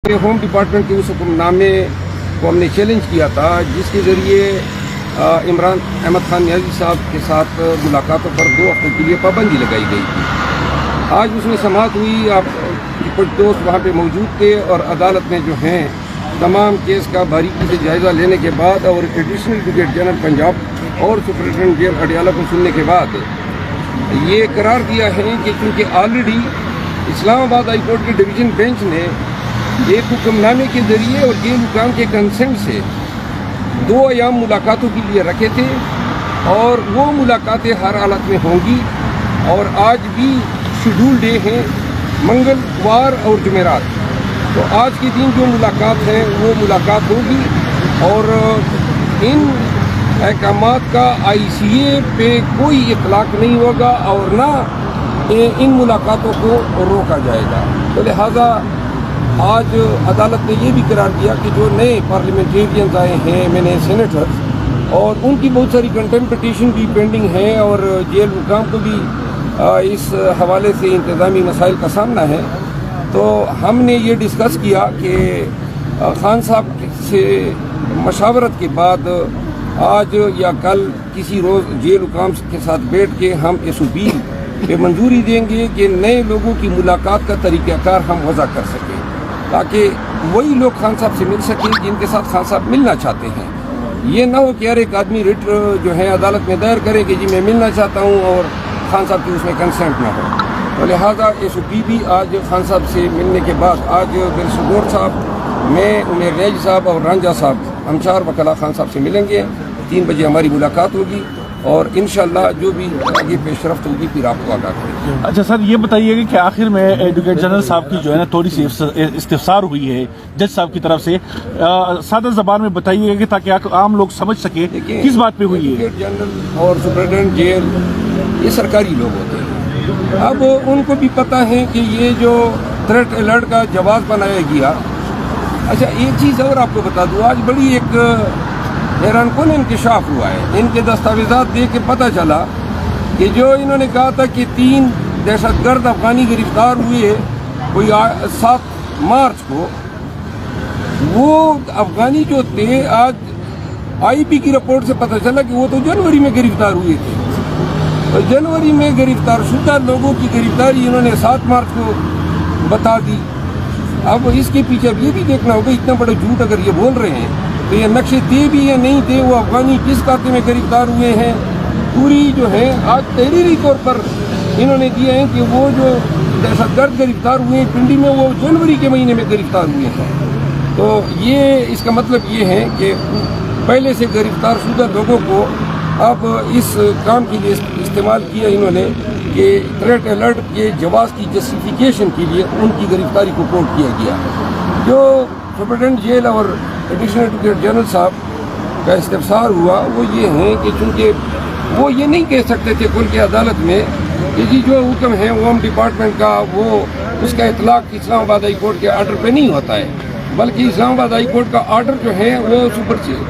Home department کے اس حکم نامے کو ہم نے چیلنج کیا تھا جس کے ذریعے عمران احمد خان نیازی صاحب کے ساتھ ملاقاتوں پر 2 ہفتے کے لیے پابندی لگائی گئی تھی۔ آج اس میں سماعت ہوئی، آپ کچھ دوست وہاں پہ موجود تھے اور عدالت نے جو ہیں تمام کیس کا باریکی سے جائزہ لینے کے بعد اور ایڈیشنل ایڈوکیٹ جنرل پنجاب اور سپرنٹینڈنٹ جیل اڈیالہ کو سننے کے بعد یہ قرار دیا ہے کہ چونکہ آلریڈی اسلام آباد ہائی کورٹ کے ڈویژن بینچ نے ایک حکم نامے کے ذریعے اور جیل حکام کے کنسنٹ سے 2 ایام ملاقاتوں کے لیے رکھے تھے اور وہ ملاقاتیں ہر حالت میں ہوں گی، اور آج بھی شیڈول ڈے ہیں منگلوار اور جمعرات، تو آج کے دن جو ملاقات ہے وہ ملاقات ہوگی اور ان احکامات کا ICA پہ کوئی اطلاق نہیں ہوگا اور نہ ان ملاقاتوں کو روکا جائے گا۔ تو لہٰذا آج عدالت نے یہ بھی قرار دیا کہ جو نئے پارلیمنٹیرینز آئے ہیں میں سینیٹرز، اور ان کی بہت ساری کنٹمپٹ پٹیشن بھی پینڈنگ ہے اور جیل حکام کو بھی اس حوالے سے انتظامی مسائل کا سامنا ہے، تو ہم نے یہ ڈسکس کیا کہ خان صاحب سے مشاورت کے بعد آج یا کل کسی روز جیل حکام کے ساتھ بیٹھ کے ہم SOP پہ منظوری دیں گے کہ نئے لوگوں کی ملاقات کا طریقہ کار ہم وضع کر سکیں، تاکہ وہی لوگ خان صاحب سے مل سکیں جن کے ساتھ خان صاحب ملنا چاہتے ہیں۔ یہ نہ ہو کہ ہر ایک آدمی رٹ جو ہے عدالت میں دائر کرے کہ جی میں ملنا چاہتا ہوں اور خان صاحب کی اس میں کنسنٹ نہ ہو، تو لہٰذا SOP بھی آج خان صاحب سے ملنے کے بعد آج بیرسٹر گور صاحب، میں عمیر نیازی صاحب اور رانجھا صاحب ہم 4 وکلا خان صاحب سے ملیں گے، 3 بجے ہماری ملاقات ہوگی اور انشاءاللہ جو بھی آگے پیش رفت ہوگی پھر آپ کو آگاہ کریں گے۔ اچھا سر، یہ بتائیے گا کہ آخر میں ایڈوکیٹ جنرل صاحب کی جو ہے نا تھوڑی سی استفسار ہوئی ہے جج صاحب کی طرف سے، سادہ زبان میں بتائیے گا کہ تاکہ عام لوگ سمجھ سکیں کس بات پہ ہوئی ہے۔ ایڈوکیٹ جنرل اور سپرنٹینڈنٹ جیل یہ سرکاری لوگ ہوتے ہیں، اب ان کو بھی پتہ ہے کہ یہ جو تھریٹ الرٹ کا جواز بنایا گیا۔ اچھا ایک چیز اور آپ کو بتا دوں، آج بڑی ایک حیران کن انکشاف ہوا ہے، ان کے دستاویزات دیکھ کے پتہ چلا کہ جو انہوں نے کہا تھا کہ 3 دہشت گرد افغانی گرفتار ہوئے کوئی 7 مارچ کو، وہ افغانی جو تھے آج IB کی رپورٹ سے پتہ چلا کہ وہ تو جنوری میں گرفتار ہوئے تھے، تو جنوری میں گرفتار شدہ لوگوں کی گرفتاری انہوں نے 7 مارچ کو بتا دی۔ اب اس کے پیچھے اب یہ بھی دیکھنا ہوگا اتنا بڑا جھوٹ اگر یہ بول رہے ہیں تو یہ نقشے تھے بھی یا نہیں تھے، وہ افغانی کس کاتے میں گرفتار ہوئے ہیں، پوری جو ہے آج تحریری طور پر انہوں نے دیا ہے کہ وہ جو دہشت گرد گرفتار ہوئے ہیں پنڈی میں وہ جنوری کے مہینے میں گرفتار ہوئے ہیں۔ تو یہ اس کا مطلب یہ ہے کہ پہلے سے گرفتار شدہ لوگوں کو اب اس کام کے لیے استعمال کیا انہوں نے کہ تھریٹ الرٹ کے جواز کی جسٹیفیکیشن کے لیے ان کی گرفتاری کو کوٹ کیا گیا۔ جو سپرنٹینڈنٹ جیل اور ایڈیشنل ایڈوکیٹ جنرل صاحب کا استفسار ہوا وہ یہ ہے کہ چونکہ وہ یہ نہیں کہہ سکتے تھے کھل کے عدالت میں کہ جی جو حکم ہے ہوم ڈپارٹمنٹ کا وہ اس کا اطلاق اسلام آباد ہائی کورٹ کے آرڈر پہ نہیں ہوتا ہے، بلکہ اسلام آباد ہائی کورٹ کا آرڈر جو ہے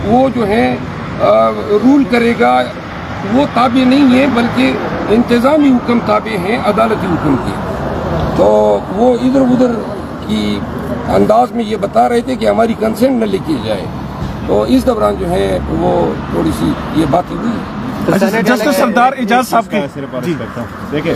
وہ جو ہے رول کرے گا، وہ تابع نہیں ہے بلکہ انتظامی حکم تابع ہیں عدالتی حکم کے۔ تو وہ ادھر ادھر کی انداز میں یہ بتا رہے تھے کہ ہماری کنسنٹ نہ لکھی جائے، تو اس دوران جو ہے وہ تھوڑی سی یہ باتیں ہوئی۔ جسٹس سردار اعجاز صاحب کے دیکھیں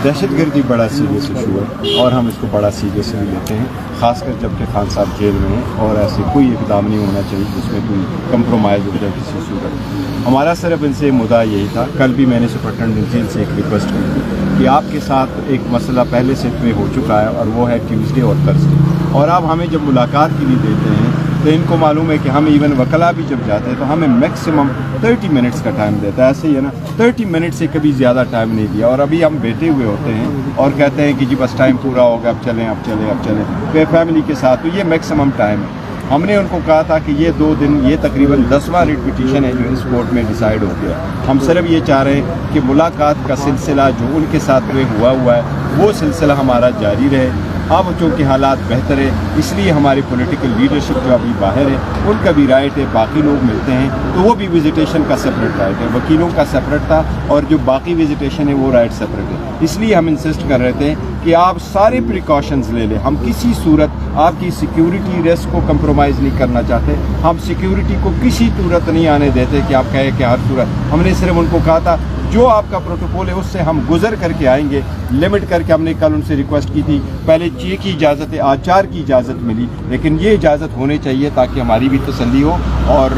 دہشت گردی بڑا سیریس ایشو ہے اور ہم اس کو بڑا سیریسلی لیتے ہیں، خاص کر جب کہ خان صاحب جیل میں ہیں اور ایسے کوئی اقدام نہیں ہونا چاہیے جس میں کوئی کمپرومائز ہو جائے کسی صورت۔ ہمارا صرف ان سے مدعا یہی تھا، کل بھی میں نے سپرنٹینڈنٹ جیل سے ایک ریکویسٹ کی کہ آپ کے ساتھ ایک مسئلہ پہلے سے میں ہو چکا ہے اور وہ ہے ٹیوزڈے اور تھرسڈے، اور آپ ہمیں جب ملاقات کے لیے دیتے ہیں تو ان کو معلوم ہے کہ ہم ایون وکلا بھی جب جاتے ہیں تو ہمیں میکسیمم 30 منٹس کا ٹائم دیتا ہے، ایسے ہی ہے نا، 30 منٹ سے کبھی زیادہ ٹائم نہیں دیا، اور ابھی ہم بیٹھے ہوئے ہوتے ہیں اور کہتے ہیں کہ جی بس ٹائم پورا ہو گیا، اب چلیں فیملی کے ساتھ، تو یہ میکسیمم ٹائم ہے۔ ہم نے ان کو کہا تھا کہ یہ 2 دن یہ تقریباً 10واں ریٹ پٹیشن ہے جو اس کورٹ میں ڈیسائیڈ ہو گیا، ہم صرف یہ چاہ رہے ہیں کہ ملاقات کا سلسلہ جو ان کے ساتھ ہوا ہے وہ سلسلہ ہمارا جاری رہے۔ اب چونکہ حالات بہتر ہے اس لیے ہماری پولیٹیکل لیڈرشپ جو ابھی باہر ہے ان کا بھی رائٹ ہے، باقی لوگ ملتے ہیں تو وہ بھی وزیٹیشن کا سپریٹ رائٹ ہے، وکیلوں کا سپریٹ تھا اور جو باقی وزیٹیشن ہے وہ رائٹ سپریٹ ہے، اس لیے ہم انسسٹ کر رہے تھے کہ آپ سارے پریکاشنز لے لیں، ہم کسی صورت آپ کی सिक्योरिटी रिस्क को कंप्रोमाइज़ नहीं करना चाहते। हम सिक्योरिटी को किसी सूरत नहीं आने देते कि आप कहें कि हर सूरत, हमने सिर्फ उनको कहा था जो आपका प्रोटोकॉल है उससे हम गुजर करके आएंगे, लिमिट करके हमने कल उनसे रिक्वेस्ट की थी। पहले 6 की इजाज़त है, आज 4 की इजाज़त मिली, लेकिन ये इजाज़त होनी चाहिए ताकि हमारी भी तसल्ली हो और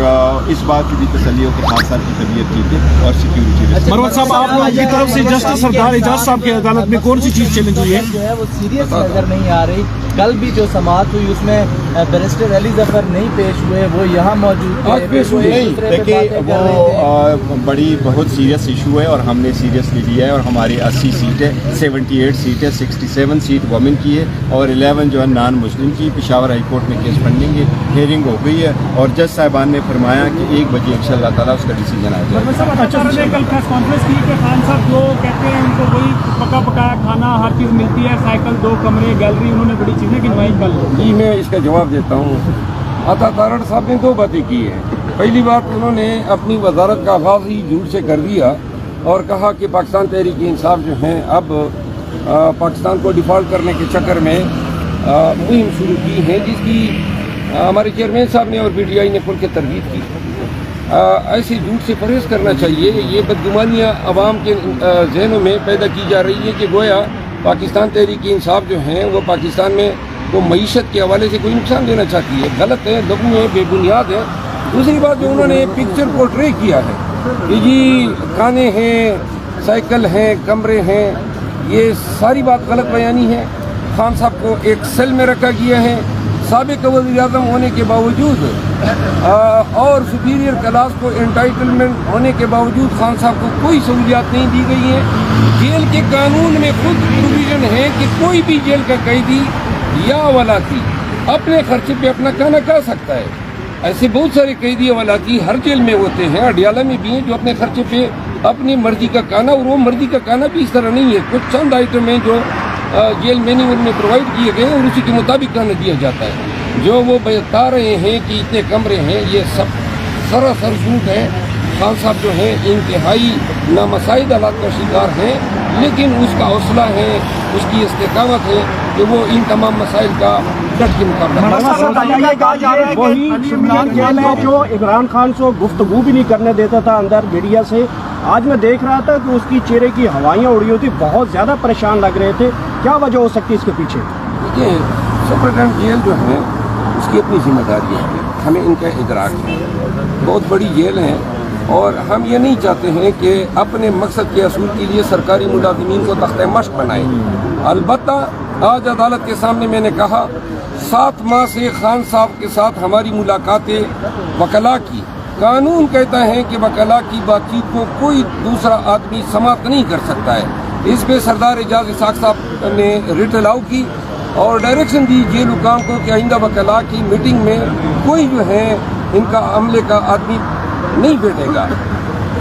इस बात की भी तसल्ली हो कि खान साहब की तबीयत ठीक है और सिक्योरिटी। मरवत साहब, आप लोगों की तरफ से जस्टिस सरदार एजाज साहब की अदालत में कौन सी चीज़ चैलेंज हुई है? जो है वो सीरियस नजर नहीं आ रही। कल भी जो समाअत हुई उसमें बैरिस्टर अली जफर नहीं पेश हुए, वो यहाँ मौजूद थे। देखिए वो बड़ी बहुत सीरियस इशू है और हमने सीरियसली लिया है और हमारी 80 सीट है, 78 सीट है, 67 सीट वुमेन की है और 11 जो है नॉन मुस्लिम की। पेशावर हाई कोर्ट में केस पेंडिंग है, हियरिंग हो गई है और जज साहिबान ने फरमाया कि 1 बजे इंशाअल्लाह ताला उसका डिसीजन आ जाएगा। कल प्रेस कॉन्फ्रेंस की कि खान साहब जो कहते हैं उनको वही पका पकाया खाना हर चीज़ मिलती है, साइकिल, 2 कमरे, गैलरी, उन्होंने बड़ी चीज़ें गिनवाई कल। जी मैं इसका जवाब देता हूँ। अता तारड़ साहब ने 2 बातें की है। पहली बात, उन्होंने अपनी वजारत का आगाज़ ही झूठ से कर दिया और कहा कि पाकिस्तान तहरीक इंसाफ जो हैं अब पाकिस्तान को डिफ़ॉल्ट करने के चक्कर में मुहिम शुरू की है, जिसकी हमारे चेयरमैन साहब ने और PTI ने खुल के तरदीद की। ऐसे झूठ से परहेज़ करना चाहिए। ये बदगुमानियाँ अवाम के जहनों में पैदा की जा रही है कि गोया पाकिस्तान तहरीक इंसाफ जो हैं वो पाकिस्तान में वो मईशत के हवाले से कोई नुकसान देना चाहती है। गलत है, दबू है, बेबुनियाद है। दूसरी बात, जो उन्होंने पिक्चर पोर्ट्रे किया है कि जी खाने हैं, साइकिल हैं, कमरे हैं, ये सारी बात गलत बयानी है। खान साहब को एक सेल में रखा गया है, साबिक वज़ीर-ए-आज़म होने के बावजूद और सुपीरियर क्लास को एंटाइटलमेंट होने के बावजूद खान साहब को कोई सहूलियात नहीं दी गई है। जेल के कानून में खुद प्रोविज़न है कि कोई भी जेल का कैदी या वलाती अपने खर्चे पे अपना खाना खा सकता है। ऐसे बहुत सारे कैदी वलाती हर जेल में होते हैं, अडियाला में भी हैं, जो अपने खर्चे पे अपनी मर्जी का खाना, और वो मर्जी का खाना भी इस तरह नहीं है। कुछ चंद आइटम हैं जो जेल मेन्यू में प्रोवाइड किए गए और उसी के मुताबिक खाना दिया जाता है। जो वो बता रहे हैं कि इतने कमरे हैं, ये सब सरासर झूठ है। खान साहब जो हैं इंतहाई नामसाइद हालात का शिकार हैं, लेकिन उसका हौसला है, उसकी इस्तेकामत है कि वो इन तमाम मसाइल का डट के मुकाबला। वही शिमलान जेल है जो इमरान खान को गुफ्तगू भी नहीं करने देता था अंदर मीडिया से। आज मैं देख रहा था कि उसकी चेहरे की हवाइयाँ उड़ी हुई थी, बहुत ज़्यादा परेशान लग रहे थे। क्या वजह हो सकती है इसके पीछे? देखिए, सुपरटेंडेंट जेल जो है उसकी अपनी जिम्मेदारी है, हमें इनका इदराक है। बहुत बड़ी जेल है और हम ये नहीं चाहते हैं कि अपने मकसद के असूल के लिए सरकारी मुलाजिमीन को तख्ते मश्क बनाएं। अलबत्ता आज अदालत के सामने मैंने कहा 7 माह से खान साहब के साथ हमारी मुलाकातें वकला की। कानून कहता है कि वकला की बातचीत को कोई दूसरा आदमी समाप्त नहीं कर सकता है। इस पे सरदार एजाज इसाक साहब ने रिट अलाउ की और डायरेक्शन दी जेल हुकाम को कि आइंदा वकला की मीटिंग में कोई जो है इनका अमले का आदमी नहीं बैठेगा।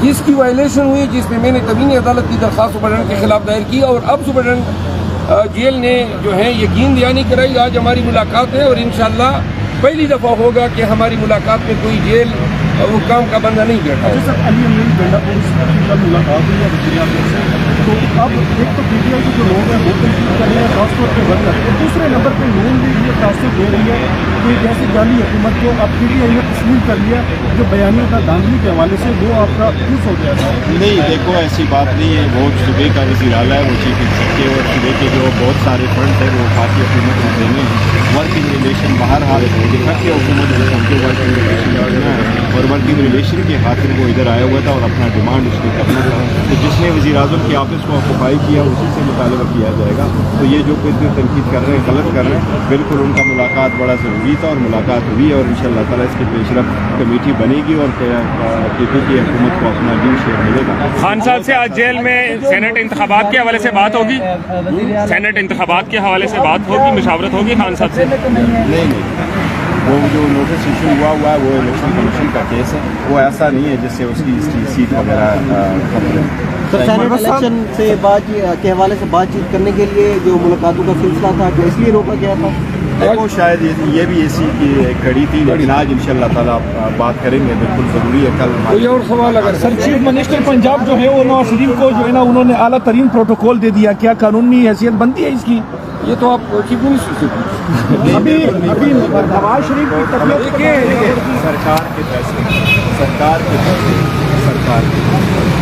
जिसकी वायलेशन हुई, जिसमें मैंने तवीनी अदालत की दरख्वास्त सुपरटेंडेंट के खिलाफ दायर की और अब सुपरटेंडेंट जेल ने जो है यकीन दयानी कराई। आज हमारी मुलाकात है और इंशाअल्लाह पहली दफ़ा होगा कि हमारी मुलाकात में कोई जेल हुकाम का बंदा नहीं बैठा है। मुलाकात हुई है तो अब एक तो PTI के जो लोग हैं वो तनकीद कर रहे हैं, खासतौर पर वर्कर, और दूसरे नंबर पर नून लीग ये तासुर दे रही है कि जैसे जाली हुकूमत को अब PTI ने तस्लीम कर लिया, जो बयानियों का धांधली के हवाले से वो आपका खुश हो गया था। नहीं, देखो ऐसी बात नहीं है। वो सूबे का वज़ीर आला है, वो चीफ एग्जीक्यूटिव और सूबे के जो बहुत सारे फंड है वो खाती हुकूमत में देने हैं। वर्किंग रिलेशन बाहर हाल देखा कि हुकूमत ने उनके वर्किंग रिलेशन करना है और वर्किंग रिलेशन के खातिर वो इधर आया हुआ था और अपना डिमांड उसने करना था। तो जिसने वज़ीर आज़म के ऑफिस को ऑक्यूपाई किया उसी से मुतालबा किया जाएगा। तो ये जो कुछ तनकीद कर रहे हैं, गलत कर रहे हैं। बिल्कुल उनका मुलाकात बड़ा ज़रूरी था और मुलाकात हुई है और इंशाअल्लाह ताला इसकी पेशरफ कमेटी बनेगी और KP की हुकूमत को अपना ड्यू शेयर मिलेगा। खान साहब से आज जेल में सेनेट इंतखाबात के हवाले से बात होगी, सेनेट इंतखाबात के हवाले से बात होगी, मुशावरत होगी खान साहब से? नहीं, वो जो नोटिस इशू हुआ है वो इलेक्शन कमीशन का केस है, वो ऐसा नहीं है जिससे उसकी सीट वगैरह तो सेनेट इलेक्शन से के हवाले से बातचीत करने के लिए जो मुलाकातों का सिलसिला था तो इसलिए रोका गया था। देखो शायद ये भी इसी की कड़ी थी, लेकिन आज इंशाअल्लाह ताला बात करेंगे, बिल्कुल ज़रूरी है। कल कोई और सवाल अगर सर, चीफ मिनिस्टर पंजाब जो है वो नवाज शरीफ को जो है ना उन्होंने आला तरीन प्रोटोकॉल दे दिया, क्या कानूनी हैसियत बनती है इसकी? ये तो आप चीफ मिनिस्टर से पूछिए। अभी नवाज शरीफ की तबीयत सरकार के फैसले सरकार के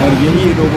और यही लोग